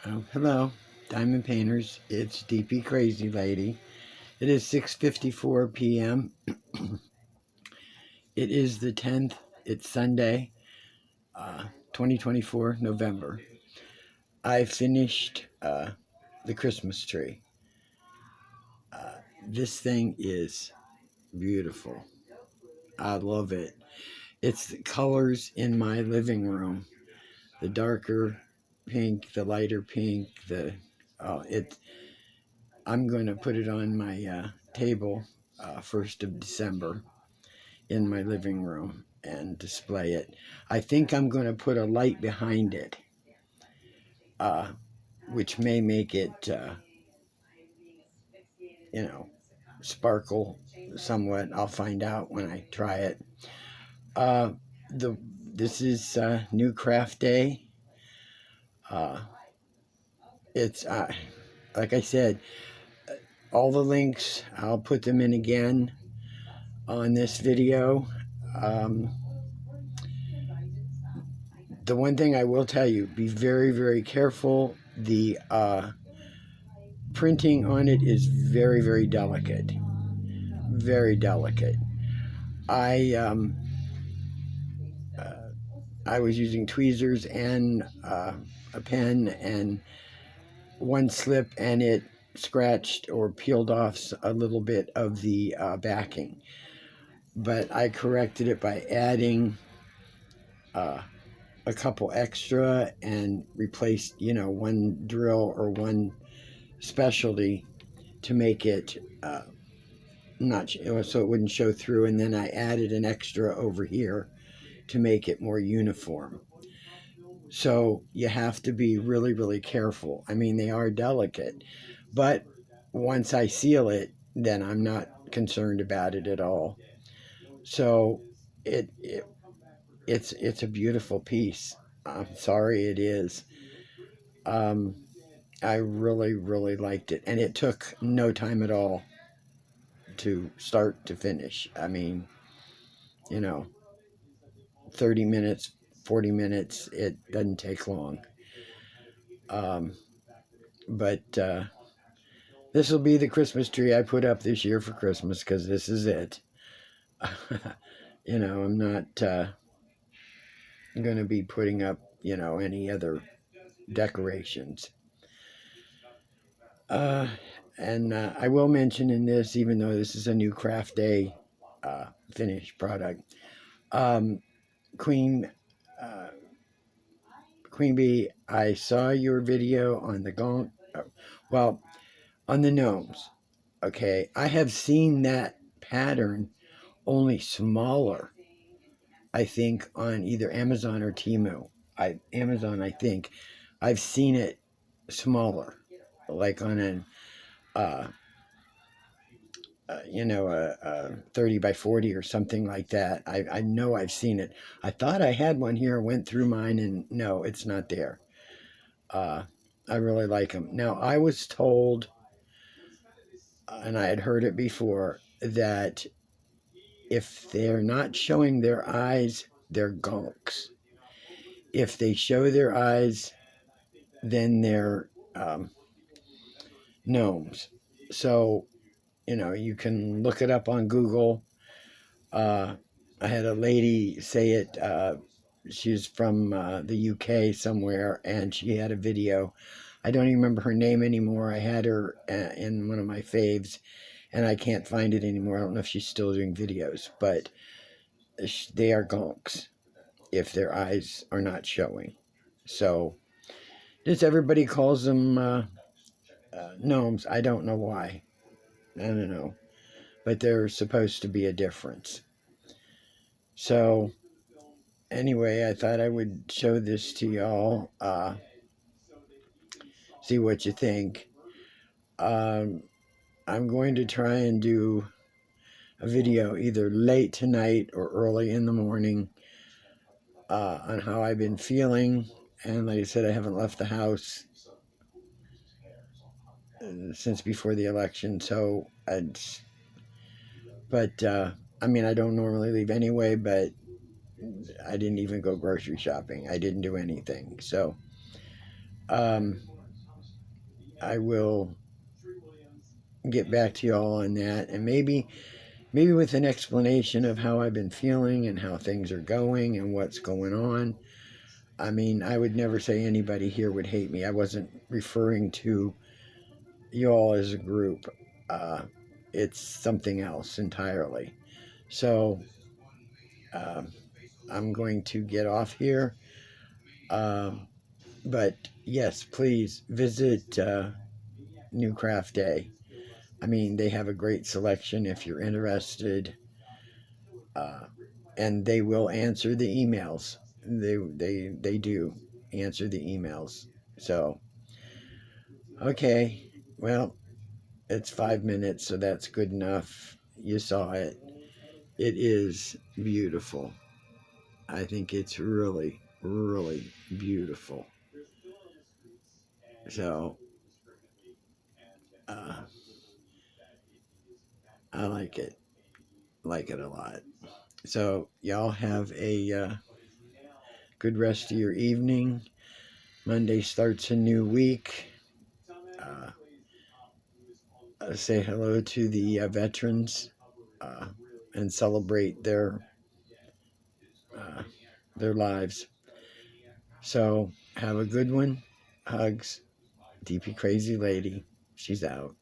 Oh, hello, Diamond Painters. It's DP Crazy Lady. It is 6:54 p.m. It is the 10th. It's Sunday, 2024, November. I finished the Christmas tree. This thing is beautiful. I love it. It's the colors in my living room. The darker pink, the lighter pink, I'm going to put it on my table 1st of December in my living room and display it. I think I'm going to put a light behind it, uh, which may make it, sparkle somewhat. I'll find out when I try it. Uh, the This is New Craft Day. Uh, it's like I said, all the links, I'll put them in again on this video. Um, the one thing I will tell you, be very, very careful. The printing on it is very, very delicate. Very delicate. I uh, I was using tweezers and a pen, and one slip and it scratched or peeled off a little bit of the backing. But I corrected it by adding a couple extra and replaced, one drill or one specialty to make it not so it wouldn't show through, and then I added an extra over here to make it more uniform. So you have to be really, really careful. I mean, they are delicate, but once I seal it, then I'm not concerned about it at all. So it's a beautiful piece. I'm sorry, it is. Um, I really, really liked it, and it took no time at all to start to finish. I mean, you know, 30 minutes, 40 minutes, it doesn't take long. Um, but this will be the Christmas tree I put up this year for Christmas, because this is it. I'm not going to be putting up, any other decorations. Uh, and I will mention in this, even though this is a new Craft Day finished product, um, Queen uh, Queen Bee, I saw your video on the on the gnomes. Okay, I have seen that pattern, only smaller. I think on either Amazon or Temu. Amazon, I think. I've seen it smaller, like on an uh, a 30 by 40 or something like that. I know I've seen it. I thought I had one here, went through mine, and no, it's not there. I really like them. Now, I was told, and I had heard it before, that if they're not showing their eyes, they're gonks. If they show their eyes, then they're gnomes. So, you can look it up on Google. I had a lady say it. She's from the UK somewhere, and she had a video. I don't even remember her name anymore. I had her in one of my faves, and I can't find it anymore. I don't know if she's still doing videos, but they are gonks if their eyes are not showing. So, just everybody calls them gnomes. I don't know why. I don't know. But there's supposed to be a difference. So, anyway, I thought I would show this to y'all. See what you think. I'm going to try and do a video either late tonight or early in the morning on how I've been feeling. And like I said, I haven't left the house since before the election. So, I mean, I don't normally leave anyway, but I didn't even go grocery shopping. I didn't do anything. So, I will get back to y'all on that, and maybe with an explanation of how I've been feeling and how things are going and what's going on. I mean, I would never say anybody here would hate me. I wasn't referring to y'all as a group. Uh, it's something else entirely. So um, I'm going to get off here. Um, but yes, please visit New Craft Day. I mean, they have a great selection if you're interested, uh, and they will answer the emails. They do answer the emails. So okay, well, it's 5 minutes, so that's good enough. You saw it. It is beautiful. I think it's really, really beautiful. So uh, I like it a lot. So y'all have a good rest of your evening. Monday starts a new week. Uh, say hello to the veterans uh, and celebrate uh, their lives. So have a good one. Hugs. DP Crazy Lady. She's out.